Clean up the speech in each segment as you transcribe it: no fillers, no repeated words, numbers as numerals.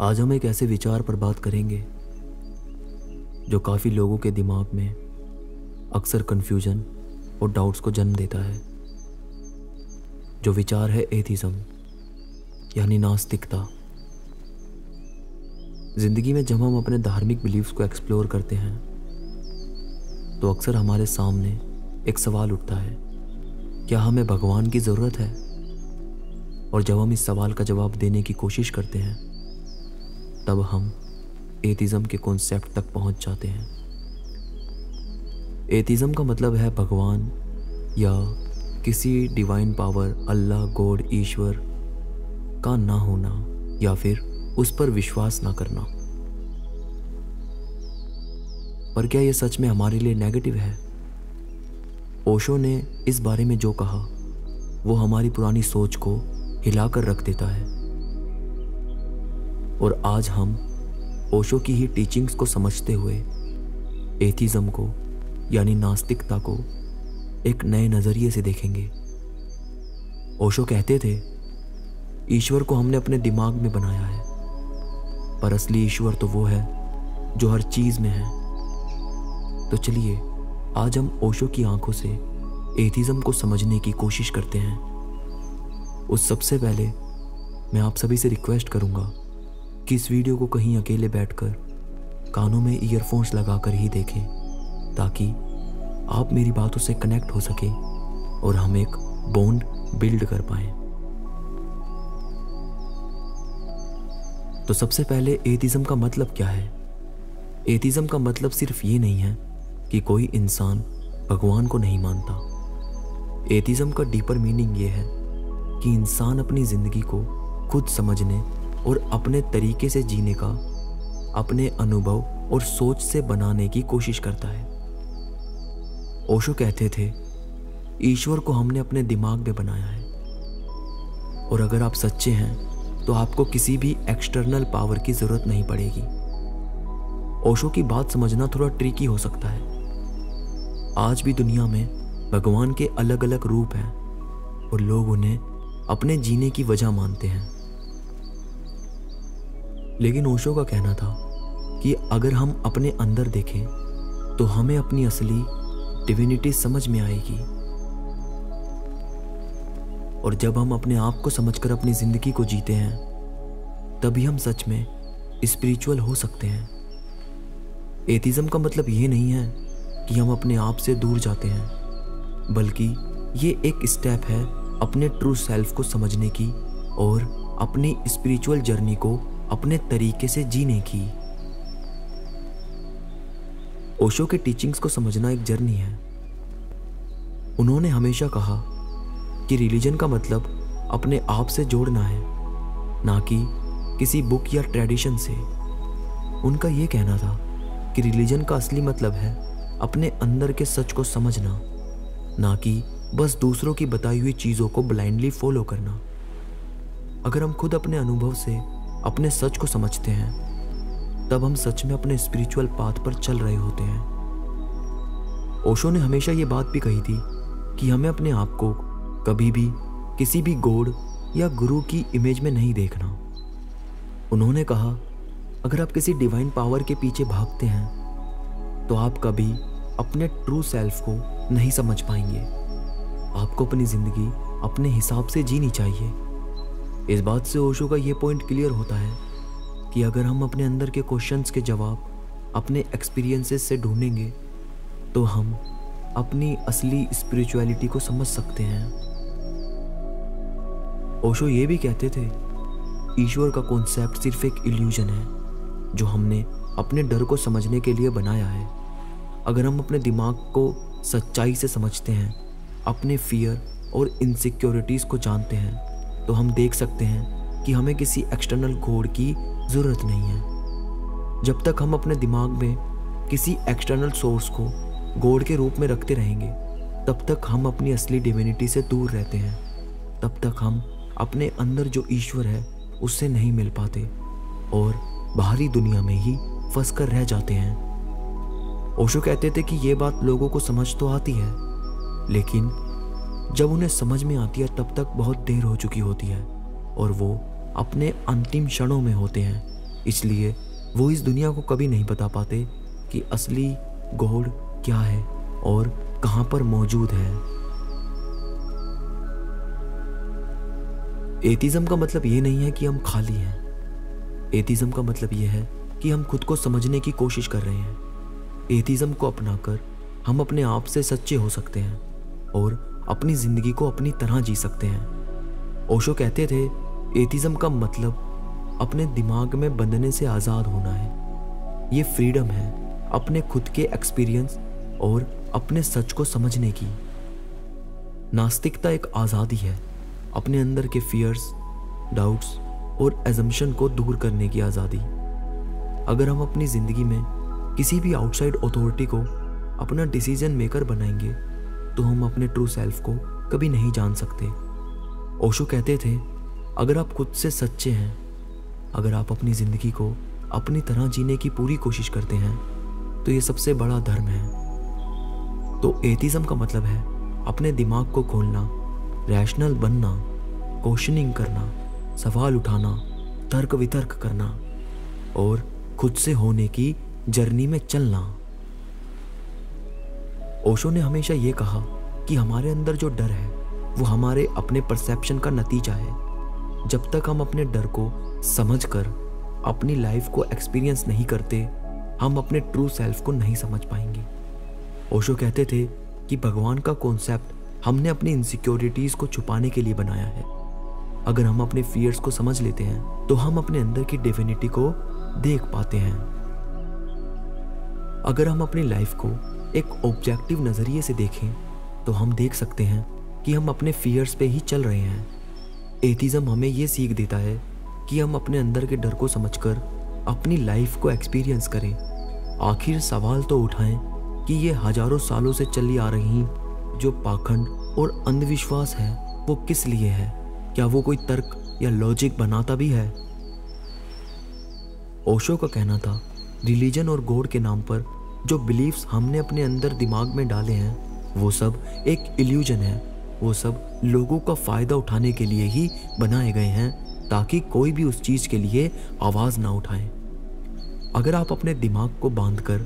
आज हम एक ऐसे विचार पर बात करेंगे जो काफ़ी लोगों के दिमाग में अक्सर कन्फ्यूजन और डाउट्स को जन्म देता है। जो विचार है एथिज्म यानी नास्तिकता। जिंदगी में जब हम अपने धार्मिक बिलीफ्स को एक्सप्लोर करते हैं तो अक्सर हमारे सामने एक सवाल उठता है, क्या हमें भगवान की ज़रूरत है? और जब हम इस सवाल का जवाब देने की कोशिश करते हैं तब हम एथिज्म के कॉन्सेप्ट तक पहुंच जाते हैं। एथिज्म का मतलब है भगवान या किसी डिवाइन पावर, अल्लाह, गॉड, ईश्वर का ना होना या फिर उस पर विश्वास ना करना। पर क्या यह सच में हमारे लिए नेगेटिव है? ओशो ने इस बारे में जो कहा वो हमारी पुरानी सोच को हिलाकर रख देता है। और आज हम ओशो की ही टीचिंग्स को समझते हुए एथिज्म को यानी नास्तिकता को एक नए नज़रिए से देखेंगे। ओशो कहते थे, ईश्वर को हमने अपने दिमाग में बनाया है, पर असली ईश्वर तो वो है जो हर चीज़ में है। तो चलिए आज हम ओशो की आंखों से एथिज्म को समझने की कोशिश करते हैं। उस सबसे पहले मैं आप सभी से रिक्वेस्ट करूंगा कि इस वीडियो को कहीं अकेले बैठकर कानों में ईयरफोन्स लगाकर ही देखें, ताकि आप मेरी बातों से कनेक्ट हो सके और हम एक बॉन्ड बिल्ड कर पाएं। तो सबसे पहले एथिज्म का मतलब क्या है? एथिज्म का मतलब सिर्फ ये नहीं है कि कोई इंसान भगवान को नहीं मानता। एथिज्म का डीपर मीनिंग ये है कि इंसान अपनी जिंदगी को खुद समझने और अपने तरीके से जीने का अपने अनुभव और सोच से बनाने की कोशिश करता है। ओशो कहते थे, ईश्वर को हमने अपने दिमाग में बनाया है, और अगर आप सच्चे हैं तो आपको किसी भी एक्सटर्नल पावर की जरूरत नहीं पड़ेगी। ओशो की बात समझना थोड़ा ट्रिकी हो सकता है। आज भी दुनिया में भगवान के अलग अलग रूप हैं और लोग उन्हें अपने जीने की वजह मानते हैं। लेकिन ओशो का कहना था कि अगर हम अपने अंदर देखें तो हमें अपनी असली डिविनिटी समझ में आएगी। और जब हम अपने आप को समझकर अपनी जिंदगी को जीते हैं तभी हम सच में स्पिरिचुअल हो सकते हैं। एथिज्म का मतलब ये नहीं है कि हम अपने आप से दूर जाते हैं, बल्कि ये एक स्टेप है अपने ट्रू सेल्फ को समझने की और अपनी स्पिरिचुअल जर्नी को अपने तरीके से जीने की। ओशो के टीचिंग्स को समझना एक जर्नी है। उन्होंने हमेशा कहा कि रिलीजन का मतलब अपने आप से जोड़ना है, ना कि किसी बुक या ट्रेडिशन से। उनका यह कहना था कि रिलीजन का असली मतलब है अपने अंदर के सच को समझना, ना कि बस दूसरों की बताई हुई चीज़ों को ब्लाइंडली फॉलो करना। अगर हम खुद अपने अनुभव से अपने सच को समझते हैं तब हम सच में अपने स्पिरिचुअल पाथ पर चल रहे होते हैं। ओशो ने हमेशा ये बात भी कही थी कि हमें अपने आप को कभी भी किसी भी गॉड या गुरु की इमेज में नहीं देखना। उन्होंने कहा, अगर आप किसी डिवाइन पावर के पीछे भागते हैं तो आप कभी अपने ट्रू सेल्फ को नहीं समझ पाएंगे। आपको अपनी जिंदगी अपने हिसाब से जीनी चाहिए। इस बात से ओशो का ये पॉइंट क्लियर होता है कि अगर हम अपने अंदर के क्वेश्चंस के जवाब अपने एक्सपीरियंसेस से ढूंढेंगे तो हम अपनी असली स्पिरिचुअलिटी को समझ सकते हैं। ओशो ये भी कहते थे, ईश्वर का कॉन्सेप्ट सिर्फ एक इल्यूजन है जो हमने अपने डर को समझने के लिए बनाया है। अगर हम अपने दिमाग को सच्चाई से समझते हैं, अपने फियर और इनसिक्योरिटीज़ को जानते हैं, तो हम देख सकते हैं कि हमें किसी एक्सटर्नल गॉड की ज़रूरत नहीं है। जब तक हम अपने दिमाग में किसी एक्सटर्नल सोर्स को गॉड के रूप में रखते रहेंगे तब तक हम अपनी असली डिविनिटी से दूर रहते हैं। तब तक हम अपने अंदर जो ईश्वर है उससे नहीं मिल पाते और बाहरी दुनिया में ही फंस कर रह जाते हैं। ओशो कहते थे कि ये बात लोगों को समझ तो आती है, लेकिन जब उन्हें समझ में आती है तब तक बहुत देर हो चुकी होती है और वो अपने अंतिम क्षणों में होते हैं इसलिए वो इस दुनिया को कभी नहीं बता पाते कि असली गॉड क्या है और कहां पर मौजूद है। एथिज्म का मतलब ये नहीं है कि हम खाली हैं। एथिज्म का मतलब ये है कि हम खुद को समझने की कोशिश कर रहे हैं। एथिज्म को अपनाकर हम अपने आप से सच्चे हो सकते हैं और अपनी जिंदगी को अपनी तरह जी सकते हैं। ओशो कहते थे, एथिज्म का मतलब अपने दिमाग में बंधने से आज़ाद होना है। ये फ्रीडम है अपने खुद के एक्सपीरियंस और अपने सच को समझने की। नास्तिकता एक आज़ादी है अपने अंदर के फियर्स, डाउट्स और एजम्पशन को दूर करने की आज़ादी। अगर हम अपनी ज़िंदगी में किसी भी आउटसाइड अथॉरिटी को अपना डिसीजन मेकर बनाएंगे तो हम अपने ट्रू सेल्फ को कभी नहीं जान सकते। ओशो कहते थे, अगर आप खुद से सच्चे हैं, अगर आप अपनी ज़िंदगी को अपनी तरह जीने की पूरी कोशिश करते हैं तो ये सबसे बड़ा धर्म है। तो एथिज्म का मतलब है अपने दिमाग को खोलना, रैशनल बनना, क्वेश्चनिंग करना, सवाल उठाना, तर्क वितर्क करना और खुद से होने की जर्नी में चलना। ओशो ने हमेशा ये कहा कि हमारे अंदर जो डर है वो हमारे अपने परसेप्शन का नतीजा है। जब तक हम अपने डर को समझकर अपनी लाइफ को एक्सपीरियंस नहीं करते, हम अपने ट्रू सेल्फ को नहीं समझ पाएंगे। ओशो कहते थे कि भगवान का कॉन्सेप्ट हमने अपनी इनसिक्योरिटीज को छुपाने के लिए बनाया है। अगर हम अपने फियर्स को समझ लेते हैं तो हम अपने अंदर की डिविनिटी को देख पाते हैं। अगर हम अपनी लाइफ को एक ऑब्जेक्टिव नजरिए से देखें तो हम देख सकते हैं कि हम अपने फियर्स पे ही चल रहे हैं। एथिज्म हमें ये सीख देता है कि हम अपने अंदर के डर को समझकर अपनी लाइफ को एक्सपीरियंस करें। आखिर सवाल तो उठाएं कि ये हजारों सालों से चली आ रही जो पाखंड और अंधविश्वास है वो किस लिए है? क्या वो कोई तर्क या लॉजिक बनाता भी है? ओशो का कहना था, रिलीजन और गॉड के नाम पर जो बिलीफ्स हमने अपने अंदर दिमाग में डाले हैं वो सब एक इल्यूजन है। वो सब लोगों का फायदा उठाने के लिए ही बनाए गए हैं ताकि कोई भी उस चीज के लिए आवाज ना उठाए। अगर आप अपने दिमाग को बांधकर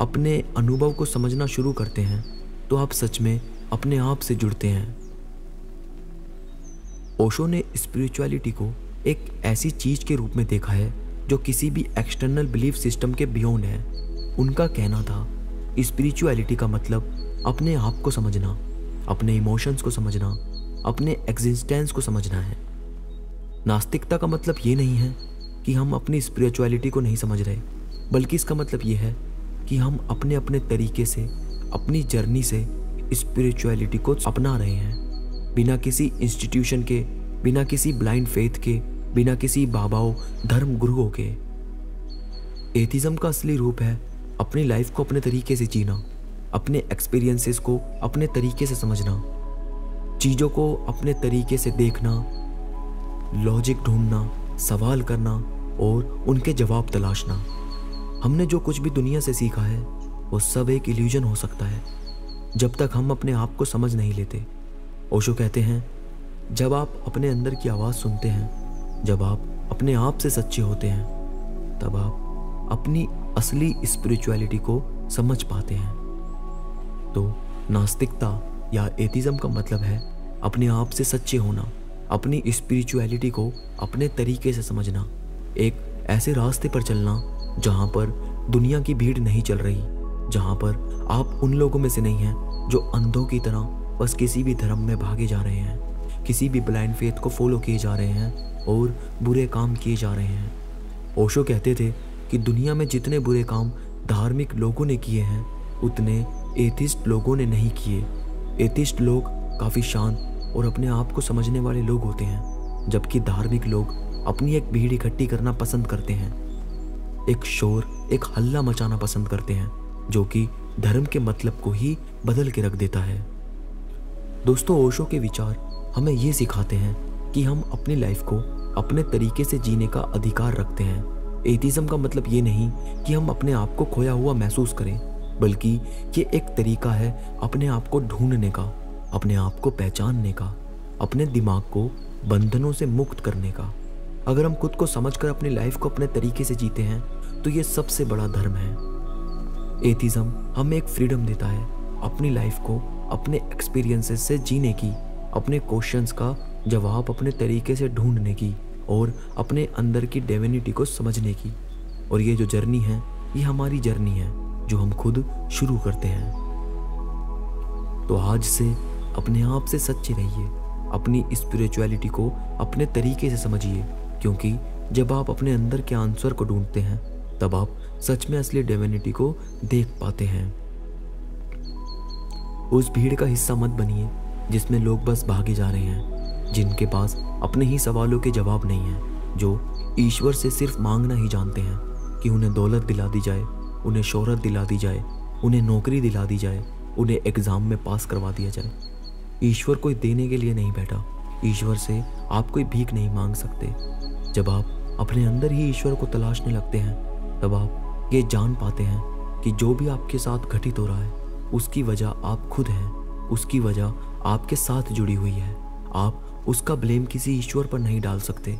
अपने अनुभव को समझना शुरू करते हैं तो आप सच में अपने आप से जुड़ते हैं। ओशो ने स्पिरिचुअलिटी को एक ऐसी चीज के रूप में देखा है जो किसी भी एक्सटर्नल बिलीफ सिस्टम के बियॉन्ड है। उनका कहना था, स्पिरिचुअलिटी का मतलब अपने आप को समझना, अपने इमोशंस को समझना, अपने एग्जिस्टेंस को समझना है। नास्तिकता का मतलब ये नहीं है कि हम अपनी स्पिरिचुअलिटी को नहीं समझ रहे, बल्कि इसका मतलब ये है कि हम अपने अपने तरीके से अपनी जर्नी से स्पिरिचुअलिटी को अपना रहे हैं, बिना किसी इंस्टीट्यूशन के, बिना किसी ब्लाइंड फेथ के, बिना किसी बाबाओं धर्म गुरुओं के। एथिज्म का असली रूप है अपनी लाइफ को अपने तरीके से जीना, अपने एक्सपीरियंसेस को अपने तरीके से समझना, चीज़ों को अपने तरीके से देखना, लॉजिक ढूंढना, सवाल करना और उनके जवाब तलाशना। हमने जो कुछ भी दुनिया से सीखा है वो सब एक इल्यूजन हो सकता है जब तक हम अपने आप को समझ नहीं लेते। ओशो कहते हैं, जब आप अपने अंदर की आवाज़ सुनते हैं, जब आप अपने आप से सच्चे होते हैं, तब आप अपनी असली स्पिरिचुअलिटी को समझ पाते हैं। तो नास्तिकता या एथिज्म का मतलब है अपने आप से सच्चे होना, अपनी स्पिरिचुअलिटी को अपने तरीके से समझना, एक ऐसे रास्ते पर चलना जहाँ पर दुनिया की भीड़ नहीं चल रही, जहाँ पर आप उन लोगों में से नहीं हैं जो अंधों की तरह बस किसी भी धर्म में भागे जा रहे हैं, किसी भी ब्लाइंड फेथ को फॉलो किए जा रहे हैं और बुरे काम किए जा रहे हैं। ओशो कहते थे कि दुनिया में जितने बुरे काम धार्मिक लोगों ने किए हैं उतने एथिस्ट लोगों ने नहीं किए। एथिस्ट लोग काफ़ी शांत और अपने आप को समझने वाले लोग होते हैं, जबकि धार्मिक लोग अपनी एक भीड़ इकट्ठी करना पसंद करते हैं, एक शोर, एक हल्ला मचाना पसंद करते हैं, जो कि धर्म के मतलब को ही बदल के रख देता है। दोस्तों, ओशो के विचार हमें ये सिखाते हैं कि हम अपनी लाइफ को अपने तरीके से जीने का अधिकार रखते हैं। एथिज्म का मतलब ये नहीं कि हम अपने आप को खोया हुआ महसूस करें, बल्कि ये एक तरीका है अपने आप को ढूंढने का, अपने आप को पहचानने का, अपने दिमाग को बंधनों से मुक्त करने का। अगर हम खुद को समझकर अपनी लाइफ को अपने तरीके से जीते हैं तो ये सबसे बड़ा धर्म है। एथिज्म हमें एक फ्रीडम देता है अपनी लाइफ को अपने एक्सपीरियंसेस से जीने की, अपने क्वेश्चंस का जवाब अपने तरीके से ढूंढने की और अपने अंदर की डिविनिटी को समझने की। और ये जो जर्नी है ये हमारी जर्नी है जो हम खुद शुरू करते हैं। तो आज से अपने आप से सच्चे रहिए, अपनी स्पिरिचुअलिटी को अपने तरीके से समझिए, क्योंकि जब आप अपने अंदर के आंसर को ढूंढते हैं तब आप सच में असली डिविनिटी को देख पाते हैं। उस भीड़ का हिस्सा मत बनिए जिसमें लोग बस भागे जा रहे हैं, जिनके पास अपने ही सवालों के जवाब नहीं हैं, जो ईश्वर से सिर्फ मांगना ही जानते हैं कि उन्हें दौलत दिला दी जाए, उन्हें शोहरत दिला दी जाए, उन्हें नौकरी दिला दी जाए, उन्हें एग्ज़ाम में पास करवा दिया जाए। ईश्वर कोई देने के लिए नहीं बैठा, ईश्वर से आप कोई भीख नहीं मांग सकते। जब आप अपने अंदर ही ईश्वर को तलाशने लगते हैं तब आप ये जान पाते हैं कि जो भी आपके साथ घटित हो रहा है उसकी वजह आप खुद हैं, उसकी वजह आपके साथ जुड़ी हुई है। आप उसका ब्लेम किसी ईश्वर पर नहीं डाल सकते।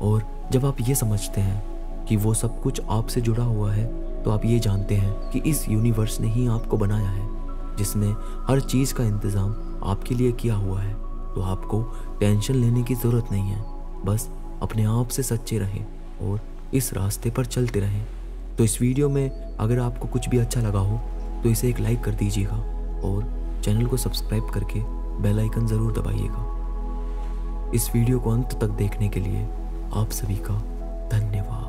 और जब आप ये समझते हैं कि वो सब कुछ आपसे जुड़ा हुआ है तो आप ये जानते हैं कि इस यूनिवर्स ने ही आपको बनाया है, जिसने हर चीज़ का इंतज़ाम आपके लिए किया हुआ है। तो आपको टेंशन लेने की ज़रूरत नहीं है, बस अपने आप से सच्चे रहें और इस रास्ते पर चलते रहें। तो इस वीडियो में अगर आपको कुछ भी अच्छा लगा हो तो इसे एक लाइक कर दीजिएगा और चैनल को सब्सक्राइब करके बेल आइकन ज़रूर दबाइएगा। इस वीडियो को अंत तक देखने के लिए आप सभी का धन्यवाद।